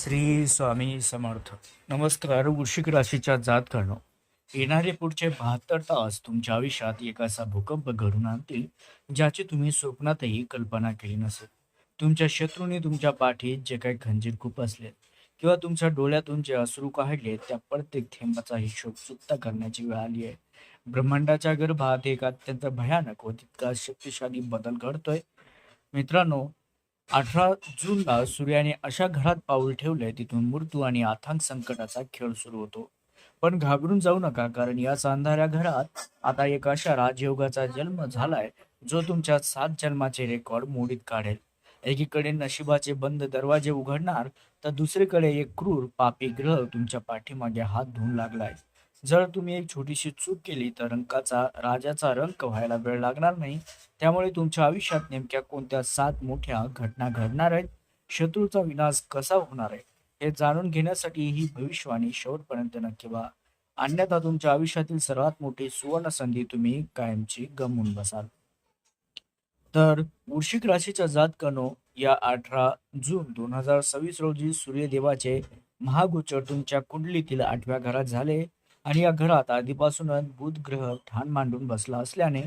श्री स्वामी समर्थ. नमस्कार. वृश्चिक राशीच्या जातकांनो, येणारे पुढचे 72 तास तुमच्या आयुष्यात एक असा भूकंप घडून आणतील ज्याची तुम्ही स्वप्नातही कल्पना केली नसेल. तुमच्या शत्रूने तुमच्या पाठीत जे काही खंजीर खूप असले किंवा तुमच्या डोळ्यातून जे अश्रू काढले त्या प्रत्येक थेंबाचा हिशोब चुकता करण्याची वेळ आली आहे. ब्रह्मांडाच्या गर्भात एक अत्यंत भयानक व तितका शक्तिशाली बदल घडतोय. मित्रांनो, 18 जूनला सूर्याने अशा घरात पाऊल ठेवलंय तिथून मृत्यू आणि अथांग संकटाचा खेळ सुरू होतो. पण घाबरून जाऊ नका, कारण याच अंधाऱ्या घरात आता एक अशा राजयोगाचा जन्म झालाय जो तुमच्या 7 जन्माचे रेकॉर्ड मोडीत काढेल. एकीकडे नशिबाचे बंद दरवाजे उघडणार, तर दुसरीकडे एक क्रूर पापी ग्रह तुमच्या पाठीमागे हात धुवून लागलाय. जर तुम्ही एक छोटीशी चूक केली तर रंकाचा राजाचा रंक व्हायला वेळ लागणार नाही. त्यामुळे तुमच्या आयुष्यात नेमक्या कोणत्या 7 मोठ्या घटना घडणार आहेत, शत्रूचा विनाश कसा होणार आहे, हे जाणून घेण्यासाठी ही भविष्यवाणी शेवटपर्यंत नक्की व्हा. अन्यथा तुमच्या आयुष्यातील सर्वात मोठी सुवर्ण संधी तुम्ही कायमची गमावून बसाल. तर वृश्चिक राशीच्या जातकांनो, या 18 जून 2026 रोजी सूर्यदेवाचे महागोचर तुमच्या कुंडलीतील 8व्या घरात झाले आणि या घरात आधीपासूनच बुध ग्रह ठाण मांडून बसला असल्याने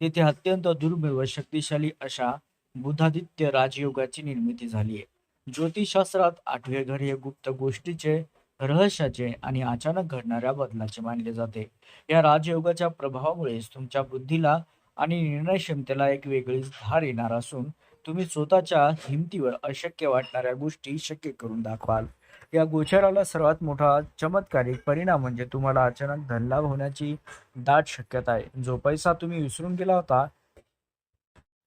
तेथे अत्यंत दुर्मिळ व शक्तिशाली अशा बुधादित्य राजयोगाची निर्मिती झाली आहे. ज्योतिषशास्त्रात 8वे घर हे गुप्त गोष्टीचे, रहस्याचे आणि अचानक घडणाऱ्या बदलाचे मानले जाते. या राजयोगाच्या प्रभावामुळेच तुमच्या बुद्धीला आणि निर्णय क्षमतेला एक वेगळीच धार येणार असून तुम्ही स्वतःच्या हिमतीवर अशक्य वाटणाऱ्या गोष्टी शक्य करून दाखवाल. या गोचराला सर्वात मोठा चमत्कारिक परिणाम म्हणजे तुम्हाला अचानक धनलाभ होण्याची दाट शक्यता आहे. जो पैसा तुम्ही विसरून गेला होता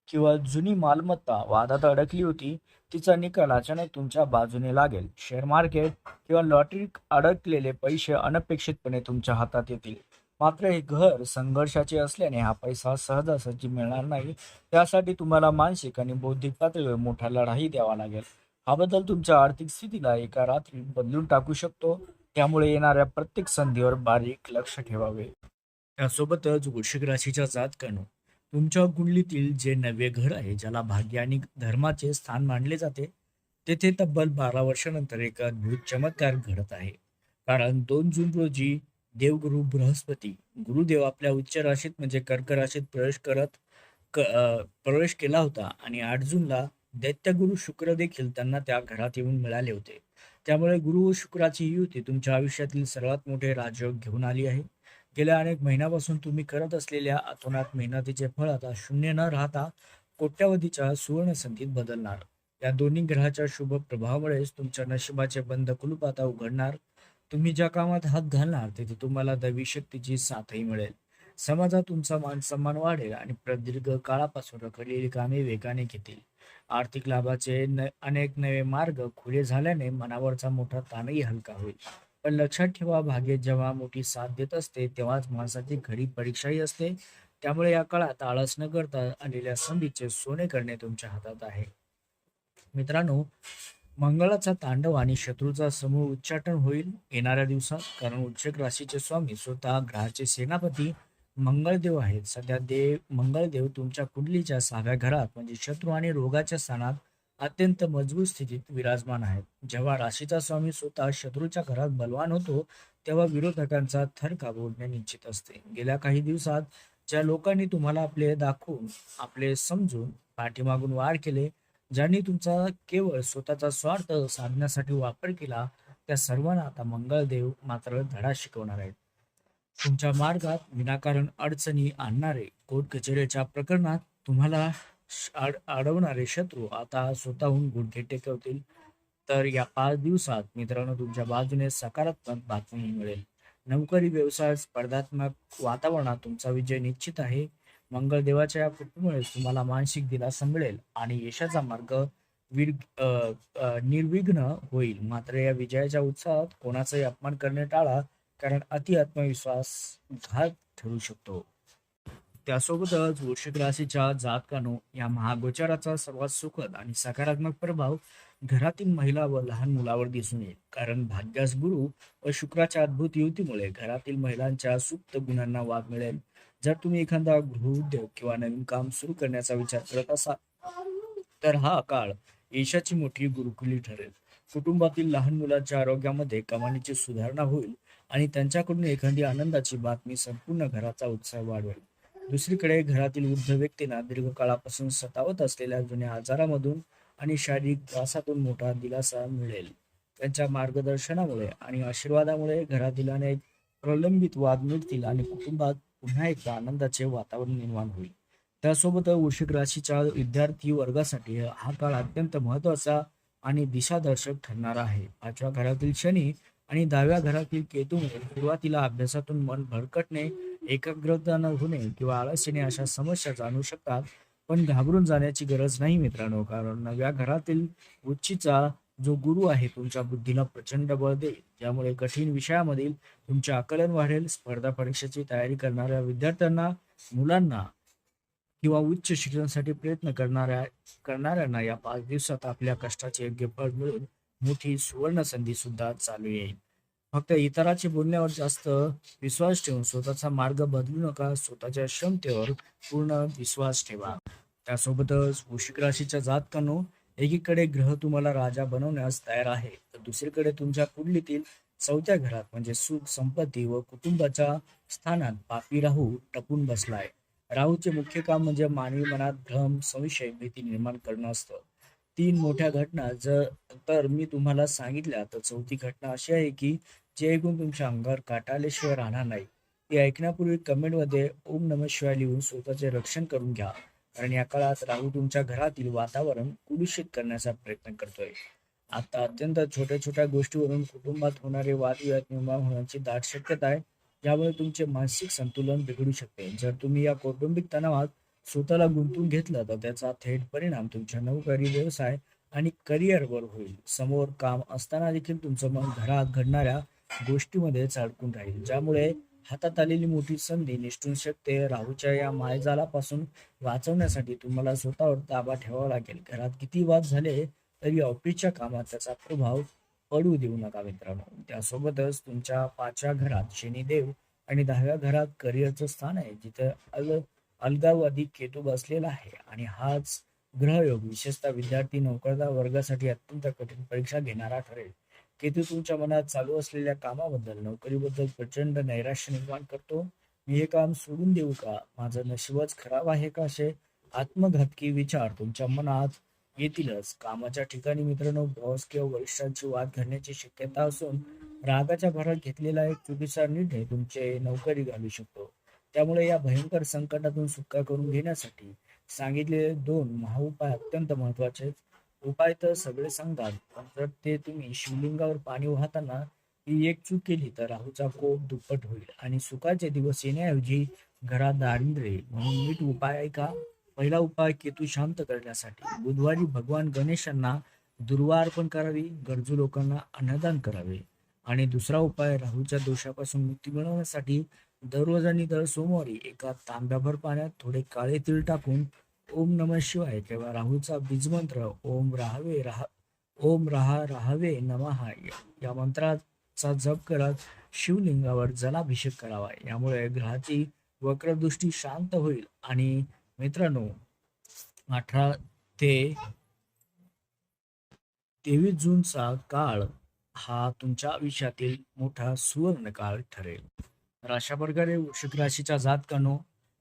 किंवा जुनी मालमत्ता वादात अडकली होती, तिचा निकाल अचानक तुमच्या बाजूने लागेल. शेअर मार्केट किंवा लॉटरीत अडकलेले पैसे अनपेक्षितपणे तुमच्या हातात येतील. मात्र हे घर संघर्षाचे असल्याने हा पैसा सहजासहजी मिळणार नाही. त्यासाठी तुम्हाला मानसिक आणि बौद्धिक पातळीवर मोठा लढाई द्यावा लागेल. हा बदल तुमच्या आर्थिक स्थितीला एका रात्रीत बदलून टाकू शकतो. त्यामुळे येणाऱ्या प्रत्येक संधीवर बारीक लक्ष ठेवावे. त्यासोबतच वृश्चिक राशीच्या जातकांनो, तुमच्या कुंडलीतील जे 9वे घर आहे, ज्याला भाग्य आणि धर्माचे स्थान मानले जाते, तेथे तब्बल 12 वर्षानंतर एक अद्भुत चमत्कार घडत आहे. कारण 2 जून रोजी देवगुरु बृहस्पती गुरुदेव आपल्या उच्च राशीत म्हणजे कर्क राशीत प्रवेश केला होता आणि 8 जूनला दैत्यगुरु शुक्र देखील त्यांना त्या घरात येऊन मिळाले होते. त्यामुळे गुरु व शुक्राची ही युती तुमच्या आयुष्यातील सर्वात मोठे राजयोग घेऊन आली आहे. गेल्या अनेक महिन्यापासून तुम्ही करत असलेल्या अतोनात मेहनतीचे फळ आता शून्य न राहता कोट्यावधीच्या सुवर्ण संधीत बदलणार. या दोन्ही ग्रहाच्या शुभ प्रभावामुळेच तुमच्या नशिबाचे बंद कुलूप आता उघडणार. तुम्ही ज्या कामात हात घालणार तिथे तुम्हाला दैवी शक्तीची साथही मिळेल. समाजात तुमचा मान सन्मान वाढेल आणि प्रदीर्घ काळापासून रखडलेली कामे वेगाने घेतील. आर्थिक लाभाचे अनेक नवे मार्ग खुले झाल्याने मनावरचा मोठा ताणही हलका होईल. पण लक्षात ठेवा, भाग्य जेव्हा मोठी साथ देत असते तेव्हाच माणसाची खरी परीक्षाही असते. त्यामुळे या काळात आळस न करता आलेल्या संधीचे सोने करणे तुमच्या हातात आहे. मित्रांनो, मंगळाचा तांडव आणि शत्रूचा समूळ उच्चाटन होईल येणाऱ्या दिवसात. कारण वृश्चिक राशीचे स्वामी स्वतः ग्रहाचे सेनापती मंगळदेव आहेत. सध्या मंगळदेव तुमच्या कुंडलीच्या 6व्या घरात म्हणजे शत्रू आणि रोगाच्या स्थानात अत्यंत मजबूत स्थितीत विराजमान आहेत. जेव्हा राशीचा स्वामी स्वतः शत्रूच्या घरात बलवान होतो, तेव्हा विरोधकांचा थरकाप उडणे निश्चित असते. गेल्या काही दिवसात ज्या लोकांनी तुम्हाला आपले दाखवून, आपले समजून पाठीमागून वार केले, ज्यांनी तुमचा केवळ स्वतःचा स्वार्थ साधण्यासाठी वापर केला, त्या सर्वांना आता मंगळदेव मात्र धडा शिकवणार आहेत. तुमच्या मार्गात विनाकारण अडचणी आणणारे, कोर्ट कचेरीच्या प्रकरणात तुम्हाला अडवणारे शत्रू आता स्वतःहून गुडघे टेकवतील. तर या 5 दिवसात मित्रांनो, तुमच्या बाजूने सकारात्मक बातमी मिळेल. नोकरी, व्यवसाय, स्पर्धात्मक वातावरणात तुमचा विजय निश्चित आहे. मंगळदेवाच्या या कृपेमुळे तुम्हाला मानसिक दिलासा मिळेल आणि यशाचा मार्ग निर्विघ्न होईल. मात्र या विजयाच्या उत्साहात कोणाचाही अपमान करणे टाळा, कारण अति आत्मविश्वास घात ठरू शकतो. त्यासोबतच वृश्चिक राशीच्या जातकांनो, या महागोचराचा सर्वात सुखद आणि सकारात्मक प्रभाव घरातील महिला व लहान मुलावर दिसून येईल. कारण भाग्यास गुरु व शुक्राच्या अद्भुत युतीमुळे घरातील महिलांच्या सुप्त गुणांना वाव मिळेल. जर तुम्ही एखादा गृहउद्योग किंवा नवीन काम सुरू करण्याचा विचार करत असाल, तर हा काळ यशाची मोठी गुरुकुली ठरेल. कुटुंबातील लहान मुलांच्या आरोग्यामध्ये कमानीची सुधारणा होईल आणि त्यांच्याकडून एखादी आनंदाची बातमी संपूर्ण घराचा उत्साह वाढवेल. दुसरीकडे घरातील वृद्ध व्यक्तींना दीर्घकाळापासून सतावत असलेल्या जुन्या आजारामधून आणि शारीरिक त्रासातून मोठा दिलासा मिळेल. त्यांच्या मार्गदर्शनामुळे आणि आशीर्वादामुळे घरातील अनेक प्रलंबित वाद मिटतील आणि कुटुंबात पुन्हा एकदा आनंदाचे वातावरण निर्माण होईल. त्यासोबत वृश्चिक राशीच्या विद्यार्थी वर्गासाठी हा काळ अत्यंत महत्त्वाचा आणि दिशादर्शक ठरणार आहे. 5व्या घरातील शनी आणि 10व्या घरातील केतूमुळे सुरुवातीला अभ्यासातून मन भरकटणे, एकाग्रता न होणे किंवा आळस येणे अशा समस्या जाणवू शकतात. पण घाबरून जाण्याची गरज नाही मित्रांनो, कारण 9व्या घरातील उच्चीचा जो गुरु आहे तुमच्या बुद्धीला प्रचंड बळ देईल, ज्यामुळे कठीण विषयामधील तुमचे आकलन वाढेल. स्पर्धा परीक्षेची तयारी करणाऱ्या विद्यार्थ्यांना, मुलांना किंवा उच्च शिक्षणासाठी प्रयत्न करणाऱ्यांना या 5 दिवसात आपल्या कष्टाचे योग्य फळ मिळून मोठी सुवर्ण संधी सुद्धा चालू येईल. फक्त इतरांच्या बोलण्यावर जास्त विश्वास ठेवून स्वतःचा मार्ग बदलू नका. स्वतःच्या क्षमतेवर पूर्ण विश्वास ठेवा. त्यासोबतच वृश्चिक राशीच्या जातकांनो, एकीकडे ग्रह तुम्हाला राजा बनवण्यास तयार आहे, तर दुसरीकडे तुमच्या कुंडलीतील 4थ्या घरात म्हणजे सुख, संपत्ती व कुटुंबाच्या स्थानात पापी राहू टपून बसलाय. राहूचे मुख्य काम म्हणजे मानवी मनात भ्रम, संशय, भीती निर्माण करणं असतं. 3 मोठ्या घटना जर तर मी तुम्हाला सांगितल्या, तर 4थी घटना अशी आहे की जे ऐकून तुमच्या अंगावर काटा आल्याशिवाय राहणार नाही. ती ऐकण्यापूर्वी कमेंटमध्ये ओम नमः शिवाय लिहून स्वतःचे रक्षण करून घ्या. कारण या काळात राहू तुमच्या घरातील वातावरण कुलुषित करण्याचा प्रयत्न करतोय. आता अत्यंत छोट्या छोट्या गोष्टीवरून कुटुंबात होणारे वादविवाद निर्माण होण्याची दाट शक्यता आहे, ज्यामुळे तुमचे मानसिक संतुलन बिघडू शकते. जर तुम्ही या कौटुंबिक तणावात स्वतःला गुंतवून घेतलं, तर त्याचा थेट परिणाम तुमच्या नोकरी, व्यवसाय आणि करिअरवर होईल. समोर काम असताना देखील तुमचं मन घरात घडणाऱ्या गोष्टीमध्येच अडकून राहील, ज्यामुळे हातात आलेली मोठी संधी निसटू शकते. राहूच्या या मायजालापासून वाचवण्यासाठी तुम्हाला स्वतःवर ताबा ठेवावा लागेल. घरात किती वाद झाले तरी ऑफिसच्या कामात त्याचा प्रभाव पडू देऊ नका मित्रांनो. त्यासोबतच तुमच्या 5व्या घरात शनिदेव आणि 10व्या घरात करिअरचं स्थान आहे, जिथे अलगाववादी केतू बसलेला आहे आणि हाच ग्रहयोग विशेषतः विद्यार्थी, नोकरदार वर्गासाठी अत्यंत कठीण परीक्षा घेणारा ठरेल. केतू तुमच्या मनात चालू असलेल्या कामाबद्दल, नोकरीबद्दल प्रचंड नैराश्य निर्माण करतो. मी हे काम सोडून देऊ का, माझं नशीबच खराब आहे का, असे आत्मघातकी विचार तुमच्या मनात येतीलच. कामाच्या ठिकाणी मित्रांनो, बॉस किंवा वरिष्ठांची वाद घडण्याची शक्यता असून रागाच्या भरात घेतलेला एक चुकीचा निर्णय तुमचे नोकरी घालवू शकतो. त्यामुळे या भयंकर संकटातून सुटका करून घेण्यासाठी सांगितलेले 2 महाउपाय अत्यंत महत्वाचे आहेत. उपाय तर सगळे सांगतात, पण जर ते तुम्ही शिवलिंगावर पाणी वाहताना ही एक चूक केली, तर राहूचा कोप दुप्पट होईल आणि सुखाचे दिवस येण्याऐवजी घरात दारिद्र्य येईल. म्हणून नीट उपाय ऐका. पहिला उपाय केतू शांत करण्यासाठी बुधवारी भगवान गणेशांना दुर्वा अर्पण करावी, गरजू लोकांना अन्नदान करावे. आणि दुसरा उपाय राहूच्या दोषापासून मुक्ती मिळवण्यासाठी दररोज आणि दर सोमवारी एका तांब्याभर पाण्यात थोडे काळे तीळ टाकून ओम नमः शिवाय किंवा राहूचा बीजमंत्र ओम राहावे नमः या मंत्राचा जप करत शिवलिंगावर जलाभिषेक करावा. यामुळे ग्रहाची वक्रदृष्टी शांत होईल. आणि मित्रांनो, 18 ते 23 जूनचा काळ हा तुमच्या आयुष्यातील मोठा सुवर्ण काळ ठरेल. तर अशा प्रकारे वृश्चिक राशीच्या जातकांनो,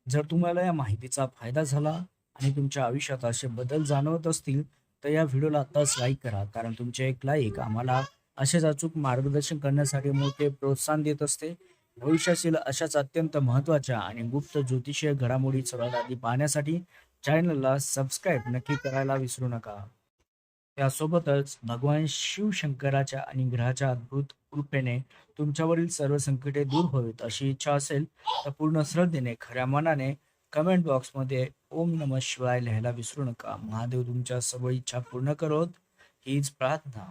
जर तुम्हाला या माहितीचा फायदा झाला आणि तुमच्या आयुष्यात असे बदल जाणवत असतील, तर या व्हिडिओला आत्ताच लाईक करा, कारण तुमचे एक लाईक आम्हाला असेच अचूक मार्गदर्शन करण्यासाठी मोठे प्रोत्साहन देत असते. भविष्यातील अशाच अत्यंत महत्त्वाच्या आणि गुप्त ज्योतिषीय घडामोडी सर्वात आधी पाहण्यासाठी चॅनलला सबस्क्राईब नक्की करायला विसरू नका. त्यासोबतच भगवान शिवशंकराच्या आणि ग्रहाच्या अद्भुत कृपेने तुमच्यावरील सर्व संकटे दूर व्हावीत अशी इच्छा असेल, तर पूर्ण श्रद्धेने, खऱ्या मनाने कमेंट बॉक्समध्ये ओम नमः शिवाय लिहायला विसरू नका. महादेव तुमच्या सर्व इच्छा पूर्ण करोत, हीच प्रार्थना.